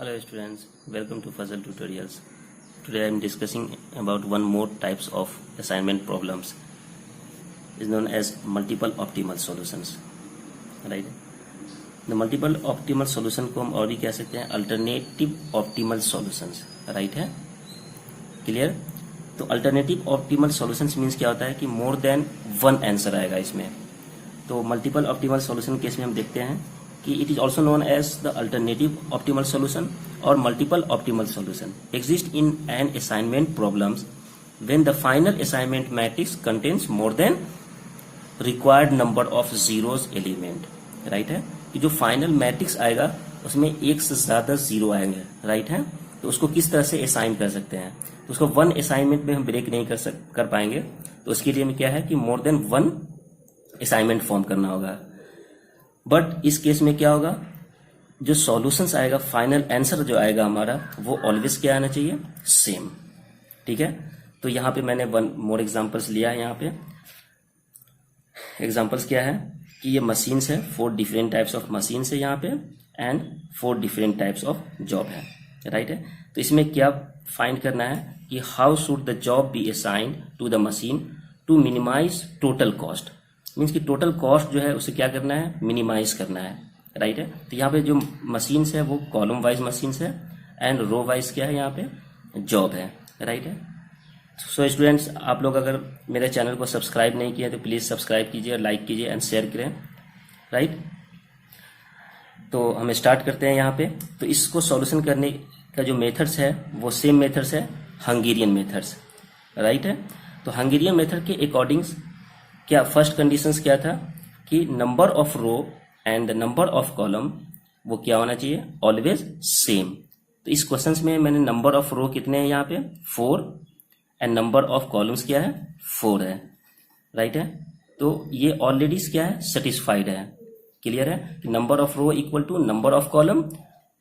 Hello students, welcome to Puzzle Tutorials. Today I am discussing about one more types of assignment problems. Is known as multiple optimal solutions. Right? The multiple optimal solution को हम और भी कह सकते हैं alternative optimal solutions. Right है? Clear? तो alternative optimal solutions means क्या होता है कि more than one answer आएगा इसमें. तो multiple optimal solution केस में हम देखते हैं कि it is also known as the alternative optimal solution or multiple optimal solution exist in an assignment problems when the final assignment matrix contains more than required number of zeros element. Right है कि जो final matrix आएगा उसमें एक से ज्यादा zero आएंगे. Right है तो उसको किस तरह से असाइन कर सकते हैं. तो उसको वन असाइनमेंट में हम ब्रेक नहीं कर पाएंगे. तो उसके लिए हमें क्या है कि more than one assignment form करना होगा. बट इस केस में क्या होगा, जो सॉल्यूशंस आएगा, फाइनल आंसर जो आएगा हमारा, वो ऑलवेज क्या आना चाहिए, सेम. ठीक है. तो यहाँ पे मैंने वन मोर एग्जांपल्स लिया है. यहाँ पे एग्जांपल्स क्या है कि ये मशीन्स है, 4 डिफरेंट टाइप्स ऑफ मशीन्स है यहाँ पे and 4 different types of job है. राइट है. तो इसमें क्या फाइंड करना है कि how should the job be assigned to the machine to minimise total cost. Means कि टोटल कॉस्ट जो है उसे क्या करना है, मिनिमाइज करना है. राइट है. तो यहाँ पे जो मशीन्स है वो कॉलम वाइज मशीन्स है एंड रो वाइज क्या है, यहाँ पे जॉब है. राइट है. सो स्टूडेंट्स, आप लोग अगर मेरे चैनल को सब्सक्राइब नहीं किया तो प्लीज़ सब्सक्राइब कीजिए, लाइक कीजिए एंड शेयर करें. राइट. तो हम स्टार्ट करते हैं यहाँ पे. तो इसको सॉल्यूशन करने का जो मेथड्स है वो सेम मेथड्स है, हंगेरियन मेथड्स. राइट है. तो हंगेरियन मेथड के अकॉर्डिंग क्या फर्स्ट कंडीशंस क्या था कि number of row and the number of column वो क्या होना चाहिए, ऑलवेज सेम. तो इस क्वेश्चंस में मैंने नंबर ऑफ रो कितने हैं यहाँ पे 4 एंड नंबर ऑफ कॉलम्स क्या है 4 है. राइट है. तो ये ऑलरेडी क्या है, सेटिस्फाइड है. क्लियर है कि number of row equal to number of column.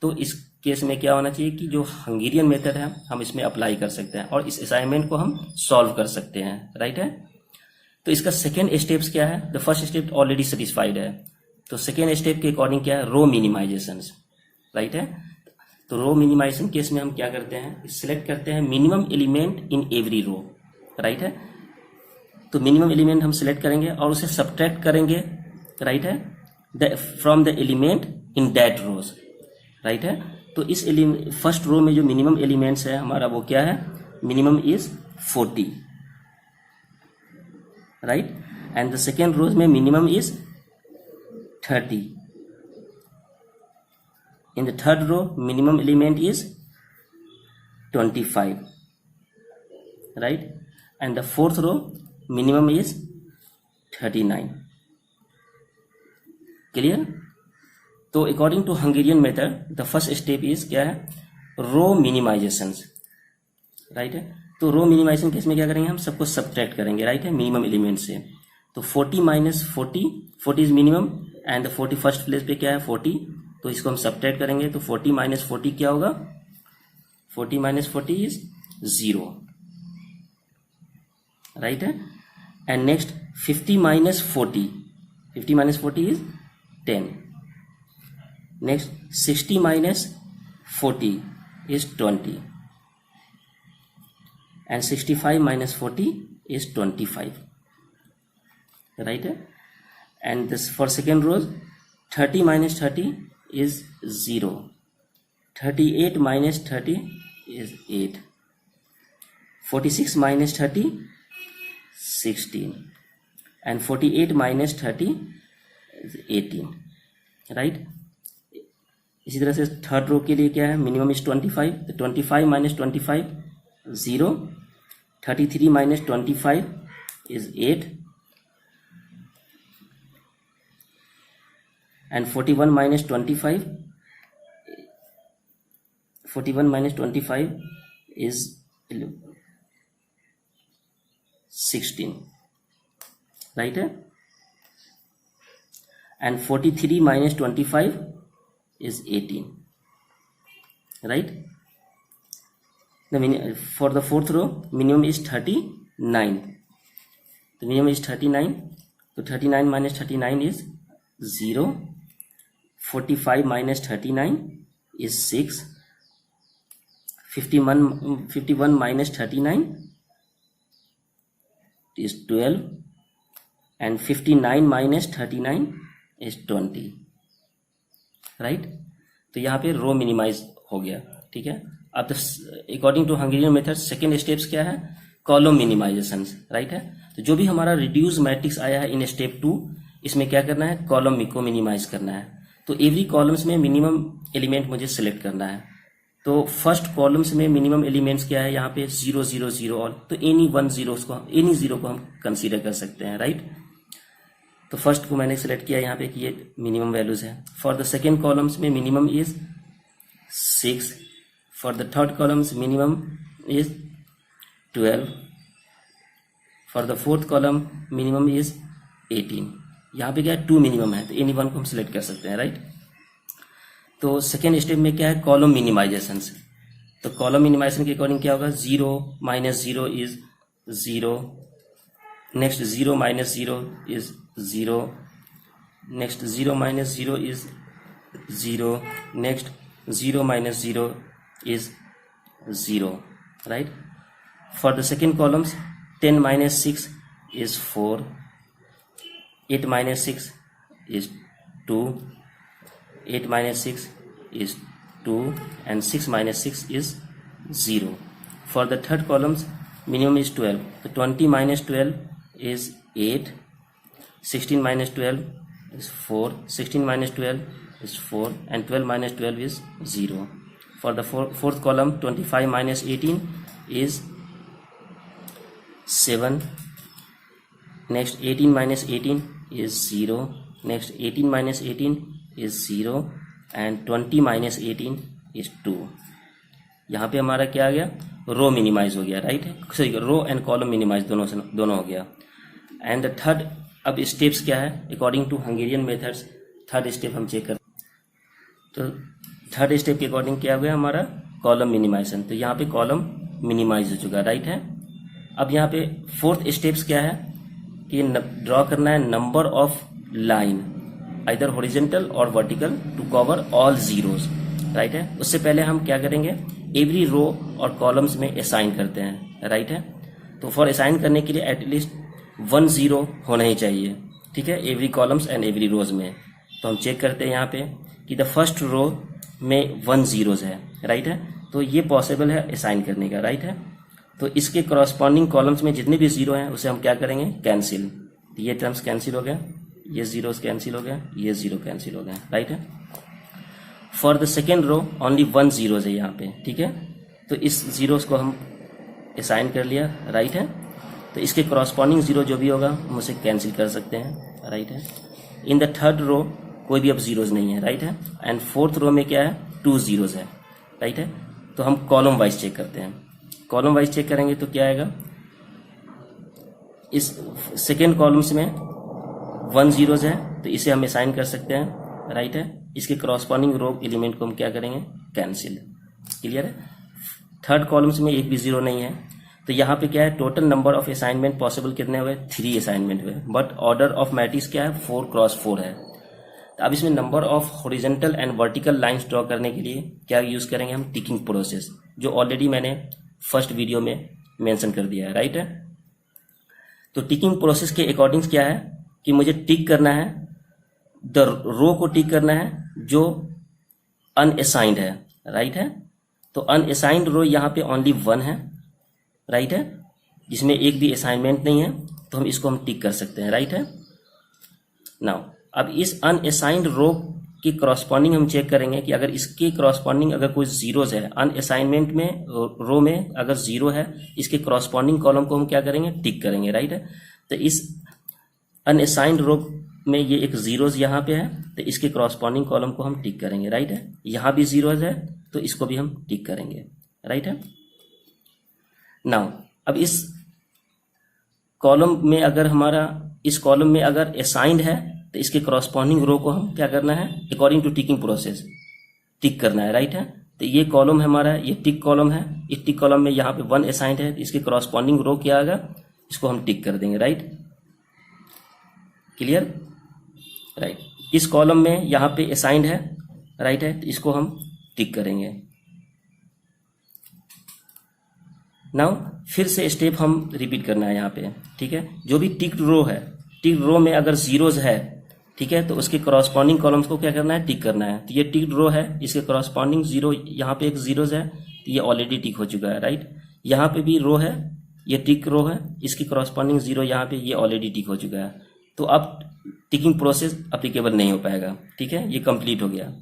तो इस केस में क्या होना चाहिए कि जो हंगेरियन मेथड है हम इसमें अप्लाई कर सकते हैं और इस असाइनमेंट को हम सॉल्व कर सकते हैं. राइट है. तो इसका सेकेंड स्टेप्स क्या है, the first step already satisfied है. तो सेकेंड स्टेप के अकॉर्डिंग क्या है, रो मिनिमाइजेशन. राइट है. तो रो मिनिमाइजेशन केस में हम क्या करते हैं, सिलेक्ट करते हैं minimum element in every row. Right है. तो मिनिमम एलिमेंट हम सिलेक्ट करेंगे और उसे सब्ट्रैक्ट करेंगे. राइट है. From the element in that rows. Right है. तो इस फर्स्ट रो में जो मिनिमम एलिमेंट्स है हमारा वो क्या है, minimum is 40. Right. And the second rows में minimum is 30. In the third row minimum element is 25. Right. And the fourth row minimum is 39. Clear. तो according to Hungarian method the first step is क्या है, रो minimisation. Right है. तो रो minimisation case में क्या करेंगे, हम सबको सब्ट्रैक्ट करेंगे. राइट है. मिनिमम एलिमेंट से. तो 40 minus 40 is minimum and 40 first place पे क्या है 40. तो इसको हम सब्ट्रैक्ट करेंगे. तो 40 माइनस 40 क्या होगा, 40 माइनस 40 इज 0. राइट है. And next 50 minus 40 is 10. Next 60 minus 40 is 20 and 65 minus 40 is 25. Right. And this for second row 30 minus 30 is 0. 38 minus 30 is 8. 46 minus 30 16 and 48 minus 30 is 18. Right. इसी तरह से थर्ड रो के लिए क्या है, मिनिमम इज 25. तो 25 minus 25 0. 33 minus 25 is 8 and 41 minus 25 is 16. Right. And 43 minus 25 is 18. Right. For the fourth row minimum is 39. The minimum is 39. So 39 minus 39 is 0. 45 minus 39 is 6. 51 minus 39 is 12 and 59 minus 39 is 20, right. तो यहाँ पे रो minimise हो गया, ठीक है। अब according to Hungarian method second steps क्या है, कॉलम मिनिमाइजेशन, राइट है। तो जो भी हमारा रिड्यूस मैट्रिक्स आया है इन स्टेप 2, इसमें क्या करना है, कॉलम को मिनिमाइज करना है। तो एवरी कॉलम्स में मिनिमम एलिमेंट मुझे सिलेक्ट करना है। तो फर्स्ट कॉलम्स में मिनिमम एलिमेंट्स क्या है, यहाँ पे 0 0 0 ऑल, तो एनी जीरो को हम कंसीडर कर सकते हैं, राइट। तो फर्स्ट को मैंने सिलेक्ट किया यहाँ पे कि ये मिनिमम वैल्यूज है। फॉर द सेकेंड कॉलम्स में minimum is 6, for the third columns minimum is 12, for the fourth column minimum is 18। यहाँ पे क्या है, 2 मिनिमम है, तो एनी वन को हम सिलेक्ट कर सकते हैं, राइट। तो सेकेंड स्टेप में क्या है, कॉलम मिनिमाइजेशन। तो कॉलम मिनिमाइजेशन के अकॉर्डिंग क्या होगा, 0 minus 0 is 0, next 0 minus 0 is 0, next 0 minus 0 is 0, next 0 minus 0 is 0, right. For the second columns 10 minus 6 is 4, 8 minus 6 is 2, 8 minus 6 is 2, and 6 minus 6 is 0. For the third columns, minimum is 12. So 20 minus 12 is 8, 16 minus 12 is 4, 16 minus 12 is 4, and 12 minus 12 is 0. For the fourth column, 25 minus 18 is 7. Next 18 minus 18 is 0, next 18 minus 18 is 0, and 20 minus 18 is 2. यहाँ पे हमारा क्या आ गया, रो minimise हो गया, right है, sorry row and column minimise दोनों हो गया। एंड द थर्ड, अब स्टेप्स क्या है according to Hungarian methods, third step हम चेक कर। तो थर्ड स्टेप के अकॉर्डिंग क्या हो गया हमारा, कॉलम मिनिमाइजेशन। तो यहाँ पे कॉलम मिनिमाइज हो चुका, राइट है। अब यहाँ पे फोर्थ स्टेप्स क्या है कि ड्रॉ करना है number of line either horizontal और vertical to cover all zeros, right है। उससे पहले हम क्या करेंगे, एवरी रो और कॉलम्स में असाइन करते हैं, राइट है। तो फॉर असाइन करने के लिए एटलीस्ट 1 0 होना ही चाहिए, ठीक है, एवरी कॉलम्स एंड एवरी रोज में। तो हम चेक करते हैं यहाँ पे कि द फर्स्ट रो में 1 0 है, राइट है। तो ये पॉसिबल है असाइन करने का, राइट है। तो इसके करॉस्पॉन्डिंग कॉलम्स में जितने भी 0 हैं उसे हम क्या करेंगे, कैंसिल। ये टर्म्स कैंसिल हो गया, ये जीरोस कैंसिल हो गया, ये 0 कैंसिल हो गया, राइट है। For the second row only 1 0 है यहाँ पे, ठीक है। तो इस जीरोस को हम असाइन कर लिया, राइट है। तो इसके करॉस्पॉन्डिंग 0 जो भी होगा हम उसे कैंसिल कर सकते हैं, राइट है। इन द थर्ड रो कोई भी अब जीरोस नहीं है, राइट है। एंड फोर्थ रो में क्या है, 2 0 है, राइट है। तो हम कॉलम वाइज चेक करते हैं। कॉलम वाइज चेक करेंगे तो क्या आएगा, इस सेकेंड कॉलम्स में 1 0 है, तो इसे हम असाइन कर सकते हैं, राइट है। इसके करॉस्पॉन्डिंग रो एलिमेंट को हम क्या करेंगे, कैंसिल, क्लियर है। थर्ड कॉलम्स में एक भी 0 नहीं है, तो यहाँ पे क्या है, total number of assignment possible कितने हुए, 3 असाइनमेंट हुए, बट ऑर्डर ऑफ मैट्रिक्स क्या है, 4 क्रॉस 4 है। तो अब इसमें number of horizontal and vertical lines draw करने के लिए क्या यूज करेंगे हम, टिकिंग प्रोसेस, जो ऑलरेडी मैंने फर्स्ट वीडियो में मेंशन कर दिया है, राइट है। तो टिकिंग प्रोसेस के अकॉर्डिंग क्या है कि मुझे टिक करना है, द रो को टिक करना है जो अनअसाइंड है, राइट है। तो अनअसाइंड रो यहाँ पे ओनली 1 है, राइट है, जिसमें एक भी असाइनमेंट नहीं है, तो हम इसको हम टिक कर सकते हैं, राइट है। नाउ अब इस अनअसाइंड रो की करॉस्पॉन्डिंग हम चेक करेंगे कि अगर इसके करॉस्पॉन्डिंग अगर कोई जीरोस है, अनअसाइनमेंट में रो में अगर 0 है, इसके करॉस्पॉन्डिंग कॉलम को हम क्या करेंगे, टिक करेंगे, राइट है। तो इस अनअसाइंड रो में ये एक 0 यहाँ पे है, तो इसके करॉस्पॉन्डिंग कॉलम को हम टिक करेंगे, राइट है। यहाँ भी 0 है, तो इसको भी हम टिक करेंगे, राइट है। नाउ अब इस कॉलम में अगर हमारा, इस कॉलम में अगर असाइंड है, तो इसके करॉस्पॉन्डिंग रो को हम क्या करना है, अकॉर्डिंग टू टिकिंग प्रोसेस टिक करना है, राइट है। तो ये कॉलम हमारा, ये टिक कॉलम है, इस टिक कॉलम में यहाँ पे 1 असाइंड है, तो इसके करॉस्पॉन्डिंग रो क्या आएगा, इसको हम टिक कर देंगे, राइट, क्लियर, राइट। इस कॉलम में यहाँ पे असाइंड है, राइट है, तो इसको हम टिक करेंगे, नाउ फिर से स्टेप हम रिपीट करना है यहाँ पे, ठीक है। जो भी टिक्ड रो है, टिक्ड रो में अगर जीरोज है, ठीक है, तो उसके करॉस्पॉन्डिंग कॉलम्स को क्या करना है, टिक करना है। तो ये टिक्ड रो है, इसके करॉस्पॉन्डिंग जीरो, यहाँ पे एक जीरोज है तो ये ऑलरेडी टिक हो चुका है, राइट। यहाँ पे भी रो है, ये टिक रो है, इसकी करॉस्पॉन्डिंग जीरो यहाँ पे, ये ऑलरेडी टिक हो चुका है। तो अब टिकिंग प्रोसेस अप्लीकेबल नहीं हो पाएगा, ठीक है, ये कंप्लीट हो गया।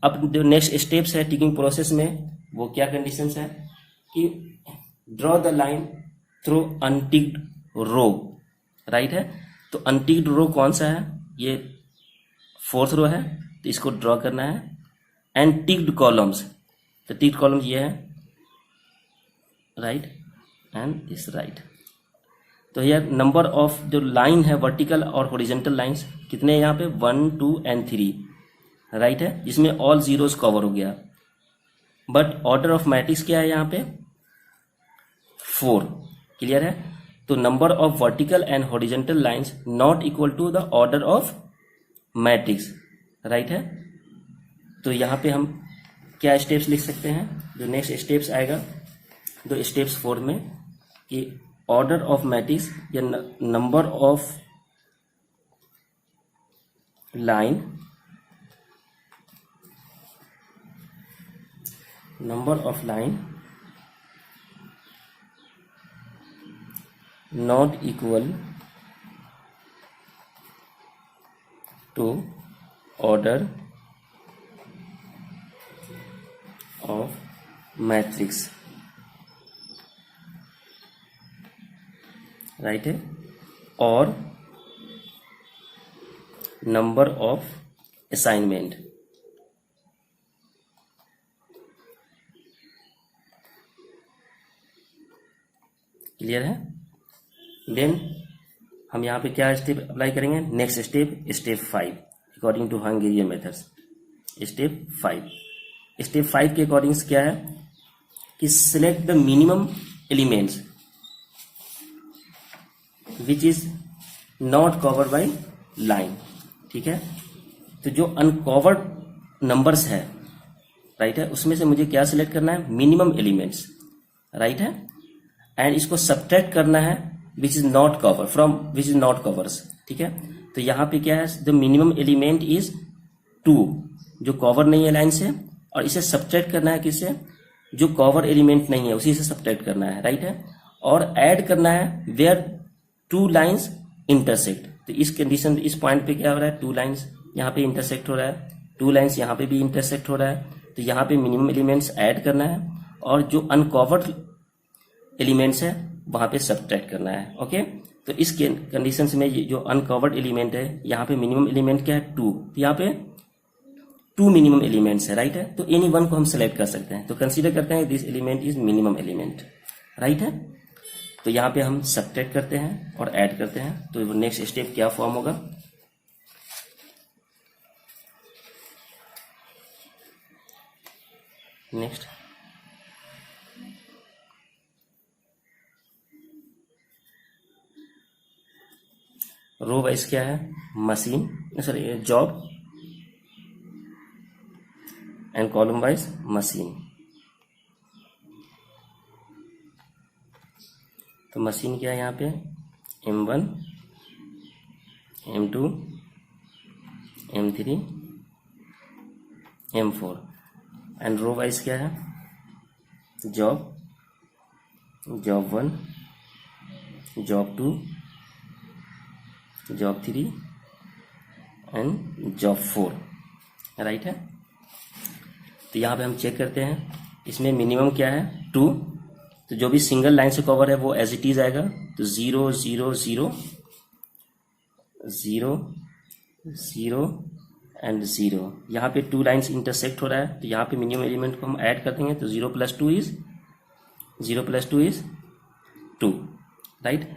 अब जो नेक्स्ट स्टेप्स है टिकिंग प्रोसेस में, वो क्या कंडीशंस है कि draw the line through unticked row, right है। तो अनटिक्ड रो कौन सा है, ये 4th रो है, तो इसको ड्रॉ करना है। एंड टिक्ड कॉलम्स, तो टिक्ड कॉलम्स ये है, राइट एंड दिस राइट। तो यार नंबर ऑफ जो लाइन है वर्टिकल और हॉरिजॉन्टल लाइंस कितने हैं यहाँ पे, 1 2 एंड 3, राइट है, जिसमें ऑल जीरोस कवर हो गया। बट ऑर्डर ऑफ मैट्रिक्स क्या है यहाँ पे, 4, क्लियर है। तो number of vertical and horizontal lines not equal to the order of matrix, right है। तो यहाँ पे हम क्या स्टेप्स लिख सकते हैं, जो नेक्स्ट स्टेप्स आएगा, जो स्टेप्स 4 में, कि ऑर्डर ऑफ मैट्रिक्स या number of line, number of line not equal to order of matrix, right है, और नंबर ऑफ असाइनमेंट, क्लियर है। देन हम यहाँ पे क्या स्टेप अप्लाई करेंगे, next step, step 5 according to Hungarian methods. Step 5 के अकॉर्डिंग क्या है कि select the minimum elements which is not covered by line, ठीक है। तो जो अनकवर्ड नंबर्स है, राइट है, उसमें से मुझे क्या सिलेक्ट करना है, मिनिमम एलिमेंट्स, राइट है, एंड इसको सब्ट्रैक्ट करना है विच is not cover from which is not covers, ठीक है। तो यहाँ पे क्या है, द मिनिमम एलिमेंट इज 2, जो कवर नहीं है लाइन से, और इसे सब्ट्रैक्ट करना है किससे, जो कवर एलिमेंट नहीं है उसी से सब्ट्रैक्ट करना है, राइट है। और ऐड करना है वेयर 2 लाइन्स इंटरसेक्ट। तो इस कंडीशन, इस पॉइंट पे क्या हो रहा है, 2 लाइन्स यहाँ पे इंटरसेक्ट हो रहा है, 2 लाइन्स यहाँ पे भी इंटरसेक्ट हो रहा है, तो यहाँ पे मिनिमम एलिमेंट्स ऐड करना है, और जो अनकवर्ड एलिमेंट्स है वहां पे सब्ट्रैक्ट करना है, ओके। तो इस कंडीशंस में ये जो अनकवर्ड एलिमेंट है, यहाँ पे मिनिमम एलिमेंट क्या है, 2, तो यहाँ पे 2 मिनिमम एलिमेंट्स है, राइट है। तो एनी वन को हम सेलेक्ट कर सकते हैं, तो कंसीडर करते हैं this element is minimum element, right है। तो यहाँ पे हम सब्ट्रैक्ट करते हैं और ऐड करते हैं, तो नेक्स्ट स्टेप क्या फॉर्म होगा, नेक्स्ट रो वाइज क्या है, machine, sorry job, and column wise machine. तो मशीन क्या है यहाँ पे, M1 M2 M3 M4, and row wise क्या है, job, job 1, job 2, job 3 and job 4, right है। तो यहाँ पे हम चेक करते हैं, इसमें मिनिमम क्या है, 2, तो जो भी सिंगल लाइन से कवर है वो एज इट इज आएगा, तो 0 0 0 0 0 एंड 0। यहाँ पे 2 लाइन्स इंटरसेक्ट हो रहा है, तो यहाँ पे मिनिमम एलिमेंट को हम ऐड कर देंगे, तो 0 + 2 is 0 + 2 is 2, right.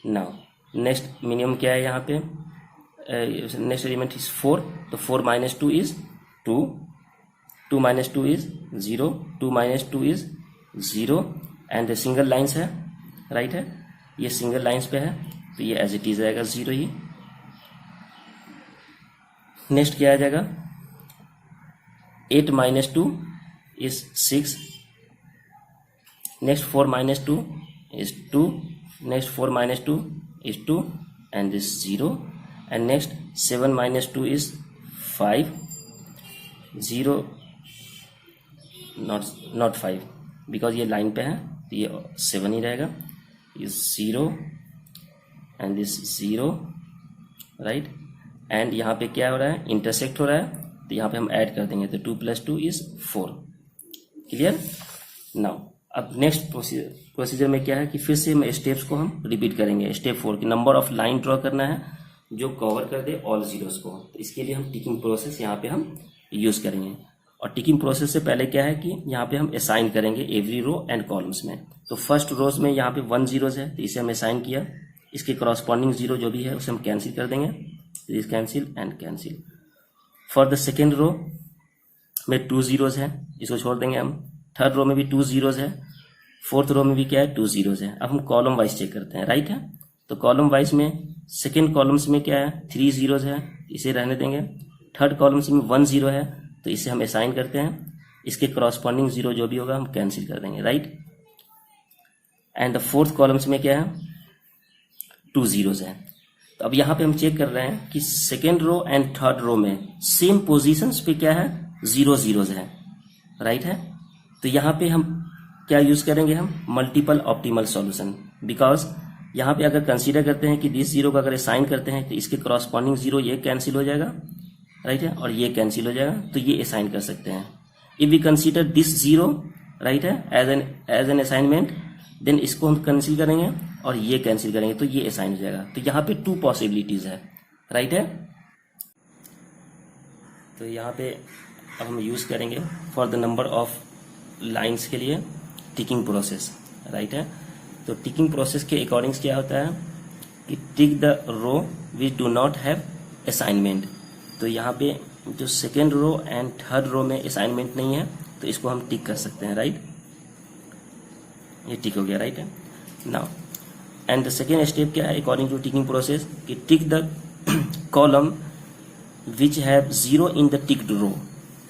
Now next minimum क्या है यहाँ पे, नेक्स्ट एलिमेंट इज 4, तो 4 - 2 is 2, 2 - 2 is 0, 2 - 2 is 0, and single lines है, राइट है, ये सिंगल लाइन्स पे है, तो ये एज इट इज आएगा 0 ही। नेक्स्ट क्या आ जाएगा, 8 - 2 is 6, next 4 minus 2 is 2, next 4 minus 2 is 2, and this 0, and next 7 minus 2 is 5, 0 not 5 because ये लाइन पे है तो ये 7 ही रहेगा, is 0 and this 0, right. And यहाँ पे क्या हो रहा है, इंटरसेक्ट हो रहा है, तो यहाँ पे हम ऐड कर देंगे, तो 2 + 2 is 4। क्लियर। नाउ अब नेक्स्ट प्रोसीजर में क्या है कि फिर से हम स्टेप्स को हम रिपीट करेंगे। स्टेप 4 की नंबर ऑफ लाइन ड्रॉ करना है जो कवर कर दे ऑल जीरोस को, तो इसके लिए हम टिकिंग प्रोसेस यहाँ पे हम यूज करेंगे। और टिकिंग प्रोसेस से पहले क्या है कि यहाँ पे हम असाइन करेंगे एवरी रो एंड कॉलम्स में। तो फर्स्ट रोज में यहाँ पे 1 जीरोस है तो इसे हम असाइन किया, इसके करॉस्पॉन्डिंग 0 जो भी है उसे हम कैंसिल कर देंगे, this cancel and cancel. For the second row में 2 जीरोस है, इसको छोड़ देंगे हम। थर्ड रो में भी 2 जीरोस है, फोर्थ रो में भी क्या है 2 जीरोस है। अब हम कॉलम वाइज चेक करते हैं, राइट है। तो कॉलम वाइज में सेकेंड कॉलम्स में क्या है 3 जीरोस है, इसे रहने देंगे। थर्ड कॉलम्स में 1 जीरो है तो इसे हम असाइन करते हैं, इसके करॉस्पॉन्डिंग 0 जो भी होगा हम कैंसिल कर देंगे, right. And the fourth columns में क्या है 2 जीरोस है। तो अब यहाँ पे हम चेक कर रहे हैं कि second row and third row में सेम पोजीशंस पे क्या है 0 जीरोस है, राइट है। तो यहाँ पे हम क्या यूज करेंगे, हम मल्टीपल ऑप्टिमल सॉल्यूशन, बिकॉज यहाँ पे अगर कंसीडर करते हैं कि दिस 0 को अगर असाइन करते हैं तो इसके करॉस्पॉन्डिंग 0 ये कैंसिल हो जाएगा, राइट है, और ये कैंसिल हो जाएगा, तो ये असाइन कर सकते हैं। If we consider this 0, right है, एज एन असाइनमेंट, देन इसको हम कैंसिल करेंगे और ये कैंसिल करेंगे तो ये असाइन हो जाएगा। तो यहाँ पे 2 पॉसिबिलिटीज है, राइट है। तो यहाँ पे अब हम यूज करेंगे for the number of lines के लिए टिकिंग प्रोसेस, राइट है। तो टिकिंग प्रोसेस के अकॉर्डिंग क्या होता है कि tick the row which do not have assignment. तो यहाँ पे जो second row and third row में असाइनमेंट नहीं है तो इसको हम टिक कर सकते हैं, राइट। ये टिक हो गया, राइट है। Now and the second step क्या है अकॉर्डिंग टू टिकिंग प्रोसेस कि tick the column which have 0 in the ticked row,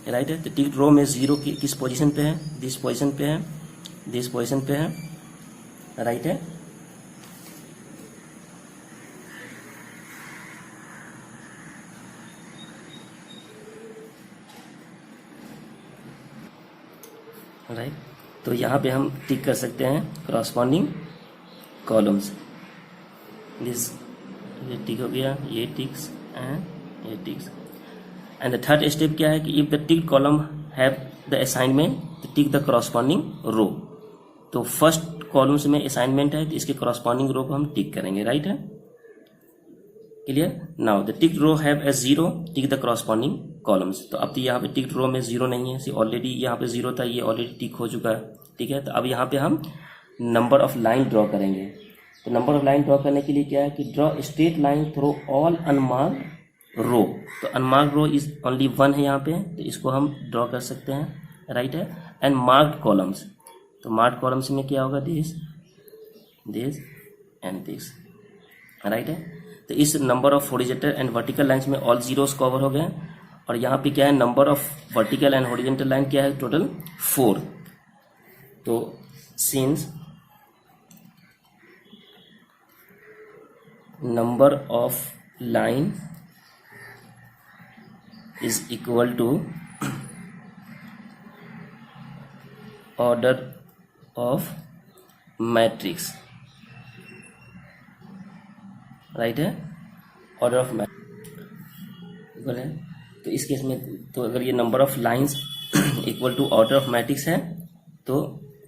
right है। तो टिक्ड रो में 0 किस पोजीशन पे है, दिस पोजीशन पे है, दिस पोजीशन पे है, राइट है। राइट, तो यहाँ पे हम टिक कर सकते हैं करॉस्पॉन्डिंग कॉलम्स। दिस ये टिक हो गया, ये टिक्स एंड ये ticks. And the third step क्या है कि if the ticked column have the assignment तो टिक द करॉस्पॉन्डिंग रो। तो फर्स्ट कॉलम्स में असाइनमेंट है तो इसके करॉस्पॉन्डिंग रो को हम टिक करेंगे, राइट है। Clear. Now the ticked row have a 0, tick the corresponding columns. तो अब तो यहाँ पे टिक्ड रो में 0 नहीं है, ऑलरेडी यहाँ पे 0 था, ये ऑलरेडी टिक हो चुका है, ठीक है। तो अब यहाँ पे हम नंबर ऑफ लाइन ड्रॉ करेंगे। तो नंबर ऑफ लाइन ड्रॉ करने के लिए क्या है कि draw straight line through all unmarked row. तो अनमार्क्ड रो इज ओनली 1 है यहाँ पे, तो इसको हम ड्रॉ कर सकते हैं, राइट है। एंड मार्क्ड कॉलम्स, तो मार्क्ड कॉलम्स में क्या होगा दिस एंड दिस, राइट है। तो इस number of horizontal and vertical lines में ऑल जीरोस कवर हो गए। और यहाँ पे क्या है number of vertical and horizontal line क्या है टोटल 4। तो since number of line is equal to order of matrix, right है, ऑर्डर ऑफ मैट्रिक्स है। तो इस केस में तो अगर ये number of lines equal to order of matrix है तो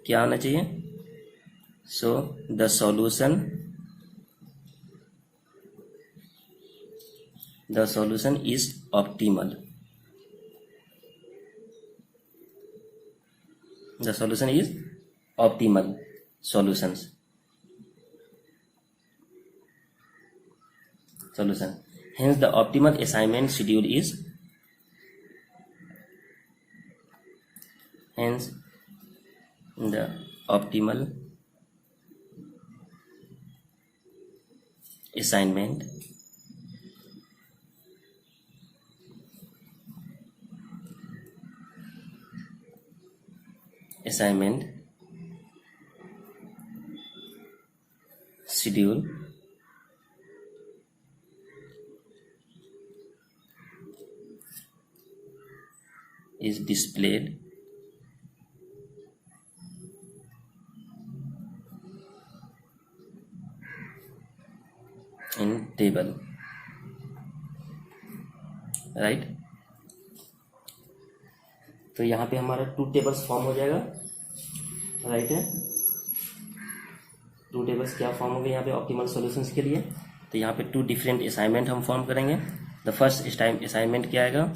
क्या होना चाहिए, so the solution is optimal, the solution is optimal solutions solution. Hence the optimal assignment schedule is assignment schedule is displayed in table, right. तो यहाँ पे हमारा 2 tables form हो जाएगा, राइट है। 2 टेबल्स क्या फॉर्म होंगे यहाँ पे ऑप्टिमल सॉल्यूशंस के लिए। तो यहाँ पे 2 डिफरेंट असाइनमेंट हम फॉर्म करेंगे। द फर्स्ट असाइनमेंट क्या आएगा,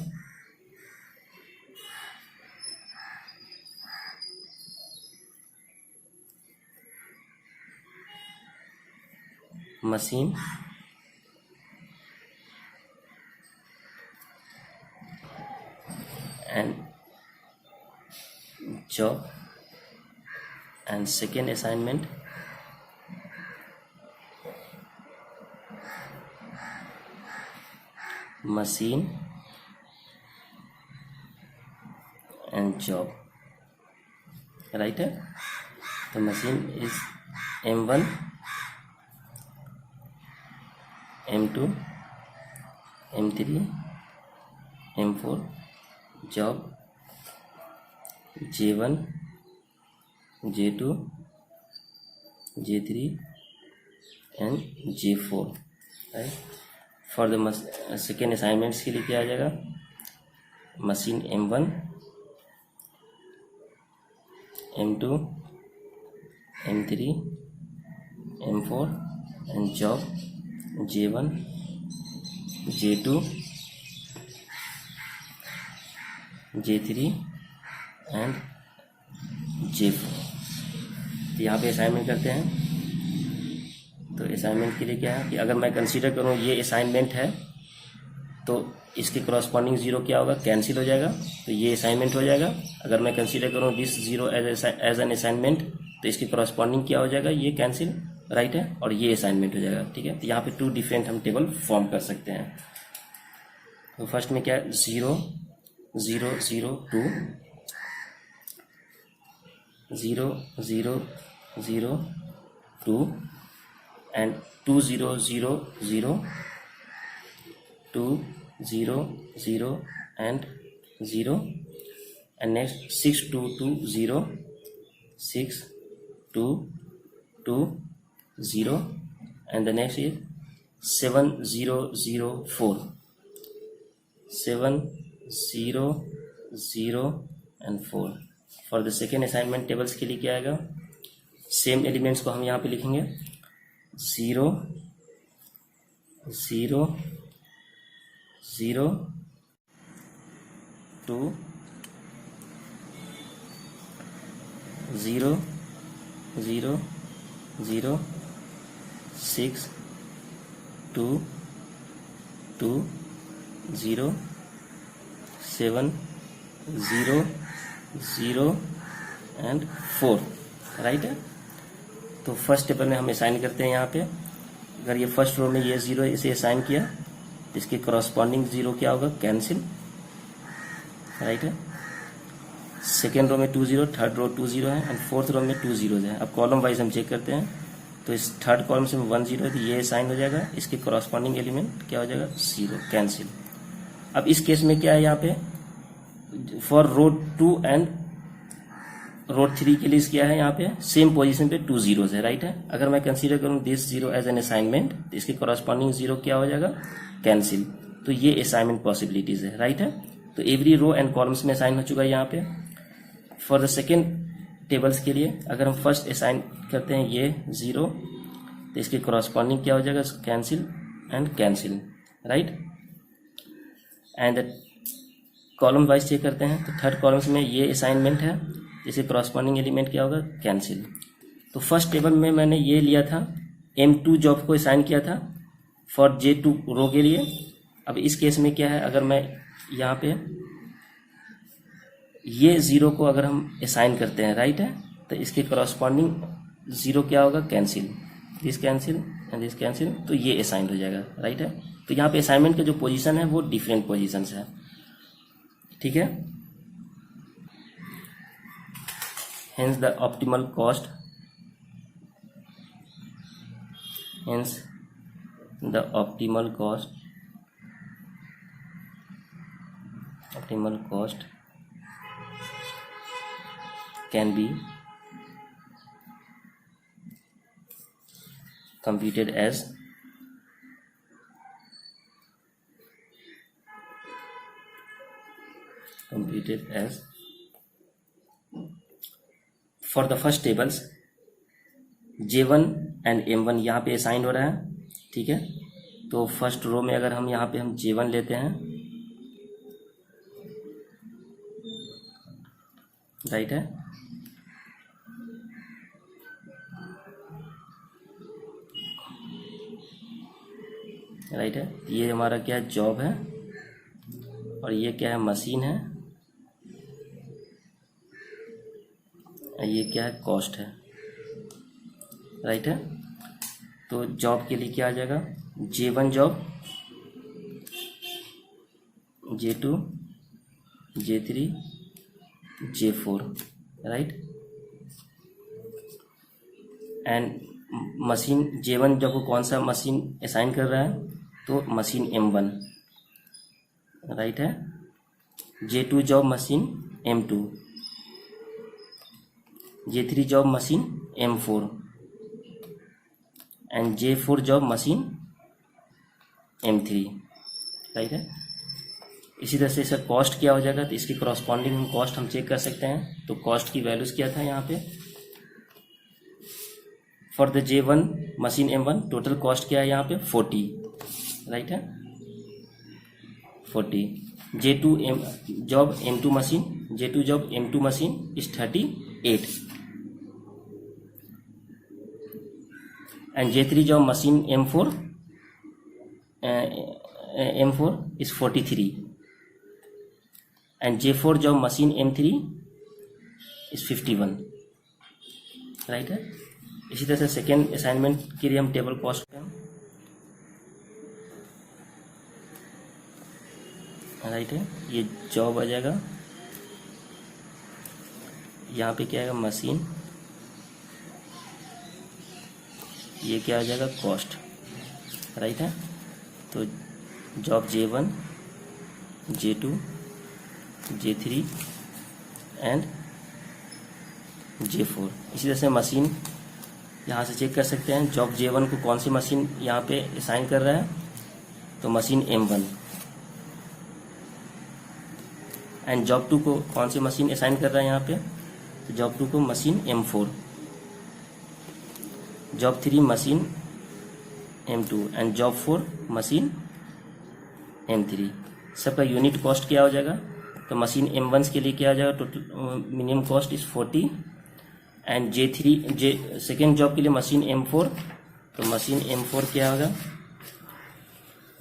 machine and job, and second assignment machine and job, right है। तो machine is M1, M2, M3, M4, job J1, J2, J3 and J4, right. For the second assignments के लिए क्या आ जाएगा, machine M1, M2, M3, M4 and job J1, J2, J3 and J4। तो यहाँ पे असाइनमेंट करते हैं। तो असाइनमेंट के लिए क्या है कि अगर मैं कंसीडर करूँ ये असाइनमेंट है तो इसके करॉस्पॉन्डिंग जीरो क्या होगा, कैंसिल हो जाएगा, तो ये असाइनमेंट हो जाएगा। अगर मैं कंसीडर करूँ this zero as an assignment तो इसके करॉस्पॉन्डिंग क्या हो जाएगा, ये कैंसिल, राइट है, और ये असाइनमेंट हो जाएगा, ठीक है। तो यहाँ पे 2 डिफरेंट हम टेबल फॉर्म कर सकते हैं। तो फर्स्ट में क्या है, 0 0 0 2, 0 0 0 2 and 2 0 0 0 2 0 0 and 0 and next 6 2 2 0 6 2 2 0 and the next is 7 0 0 4 7 0 0 and 4। For the second assignment tables के लिए क्या आएगा, सेम एलिमेंट्स को हम यहाँ पे लिखेंगे 0 0 0 2 0 0 0 6 2 2 0 7 0 0 एंड 4, राइट है। तो फर्स्ट टेबल में हम असाइन करते हैं यहाँ पे। अगर ये फर्स्ट रो में ये 0 इसे असाइन किया तो इसके करॉस्पॉन्डिंग 0 क्या होगा, कैंसिल, राइट है। सेकेंड रो में 2 0, थर्ड रो 2 0 है एंड फोर्थ रो में 2 0 है। अब कॉलम वाइज हम चेक करते हैं। तो इस थर्ड कॉलम से 1 0 है तो ये असाइन हो जाएगा, इसके करॉस्पॉन्डिंग एलिमेंट क्या हो जाएगा, 0, कैंसिल। अब इस केस में क्या है, यहाँ पे फॉर रो 2 एंड रो 3 के लिए क्या है, यहाँ पे सेम पोजीशन पे 2 जीरोस है, राइट है। अगर मैं कंसीडर करूँ दिस 0 एज एन असाइनमेंट तो इसके करॉस्पॉन्डिंग 0 क्या हो जाएगा, कैंसिल। तो ये असाइनमेंट पॉसिबिलिटीज है, राइट है। तो एवरी रो एंड कॉलम्स में असाइन हो चुका है यहाँ पे। फॉर द सेकेंड टेबल्स के लिए अगर हम फर्स्ट असाइन करते हैं ये 0 तो इसके करॉस्पॉन्डिंग क्या हो जाएगा, cancel and cancel, right. And column wise check करते हैं तो थर्ड कॉलम्स में ये असाइनमेंट है, इसके करॉस्पॉन्डिंग एलिमेंट क्या होगा, कैंसिल। तो फर्स्ट टेबल में मैंने ये लिया था, M2 जॉब को असाइन किया था फॉर J2 रो के लिए। अब इस केस में क्या है, अगर मैं यहाँ पे ये 0 को अगर हम असाइन करते हैं, राइट है, तो इसके करॉस्पॉन्डिंग 0 क्या होगा, cancel, this cancel and this cancel, तो ये असाइन हो जाएगा, राइट है। तो यहाँ पे असाइनमेंट का जो पोजीशन है वो डिफरेंट पोजीशंस है, ठीक है। Hence the optimal cost hence the optimal cost can be computed as for the first tables J1 and M1 यहाँ पे असाइन हो रहा है, ठीक है। तो फर्स्ट रो में अगर हम यहाँ पे हम J1 लेते हैं, राइट है, राइट है, ये हमारा क्या जॉब है और ये क्या है, मशीन है, ये क्या है, कॉस्ट है, राइट है। तो जॉब के लिए क्या आ जाएगा, J1 job, J2, J3, J4, right. And machine J1 job को कौन सा मशीन असाइन कर रहा है, तो मशीन M1, राइट है। J2 job machine M2, J3 job machine M4 and J4 job machine M3, right है। इसी तरह से इसका कॉस्ट क्या हो जाएगा, तो इसकी करस्पॉन्डिंग हम कॉस्ट हम चेक कर सकते हैं। तो कॉस्ट की वैल्यूज क्या था यहाँ पे, for the J1 machine M1 total cost क्या है यहाँ पे 40, राइट है, 40। J2 job M2 machine, J2 job M2 machine is 38 and J3 job machine M4 is 43 and J4 job machine M3 is 51, right है। इसी तरह से सेकेंड असाइनमेंट के लिए हम टेबल कॉस्ट पे राइट है, ये जॉब आ जाएगा, यहाँ पे क्या आएगा, मशीन, ये क्या आ जाएगा, कॉस्ट, राइट है। तो job J1, J2, J3 and J4। इसी तरह से मशीन यहाँ से चेक कर सकते हैं, जॉब J1 को कौन सी मशीन यहाँ पे असाइन कर रहा है, तो मशीन M1 एंड जॉब 2 को कौन सी मशीन असाइन कर रहा है यहाँ पे, तो जॉब 2 को machine M4, job 3 machine M2 and job 4 machine M3। सबका यूनिट कॉस्ट क्या हो जाएगा, तो मशीन M1 के लिए क्या आ जाएगा, total minimum cost is 40 and second job के लिए मशीन M4, तो मशीन M4 क्या होगा,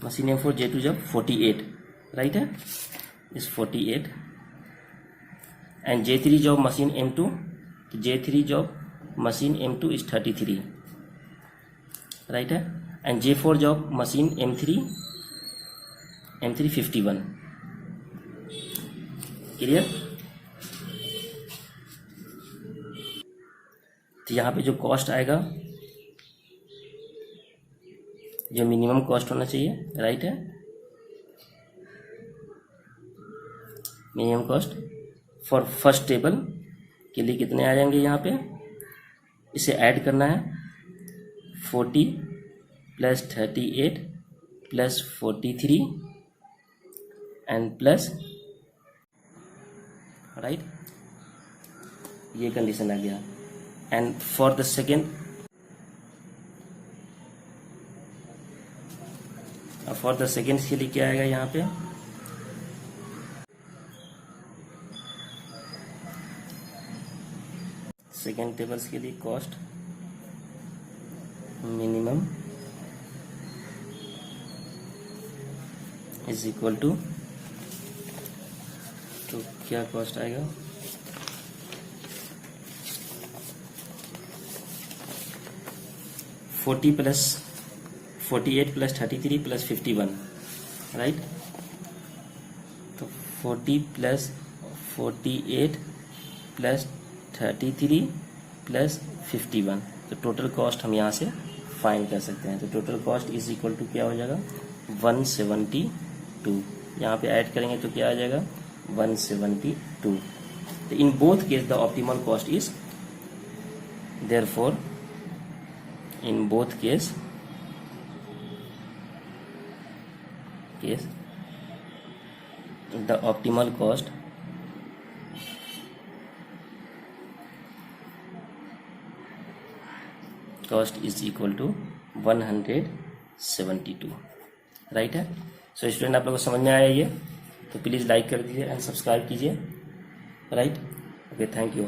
machine M4 J2 job 48, right है, is 48 and J3 job machine M2, तो J3 job machine M2 is 33, right है, and J4 job machine M3 51, clear. तो यहाँ पे जो कॉस्ट आएगा, जो मिनिमम कॉस्ट होना चाहिए, राइट है, minimum cost for first table के लिए कितने आ जाएंगे, यहाँ पे इसे ऐड करना है, 40 plus 38 plus 43 and plus, right, ये कंडीशन आ गया। And for the second, for the second के लिए क्या आएगा यहाँ पे, सेकेंड टेबल्स के लिए cost minimum is equal to, तो क्या कॉस्ट आएगा, $40 प्लस 48 प्लस 33 प्लस 51, राइट। तो 40 प्लस 48 प्लस 33 प्लस 51, तो टोटल कॉस्ट हम यहाँ से फाइंड कर सकते हैं। तो total cost is equal to क्या हो जाएगा 172, यहाँ पे ऐड करेंगे तो क्या आ जाएगा 172। तो in both case the optimal cost is, therefore in both case the optimal cost is equal to 172, right है। सो स्टूडेंट आप लोगों को समझ में आया ये, तो प्लीज़ लाइक कर दीजिए एंड सब्सक्राइब कीजिए, राइट। Okay, thank you.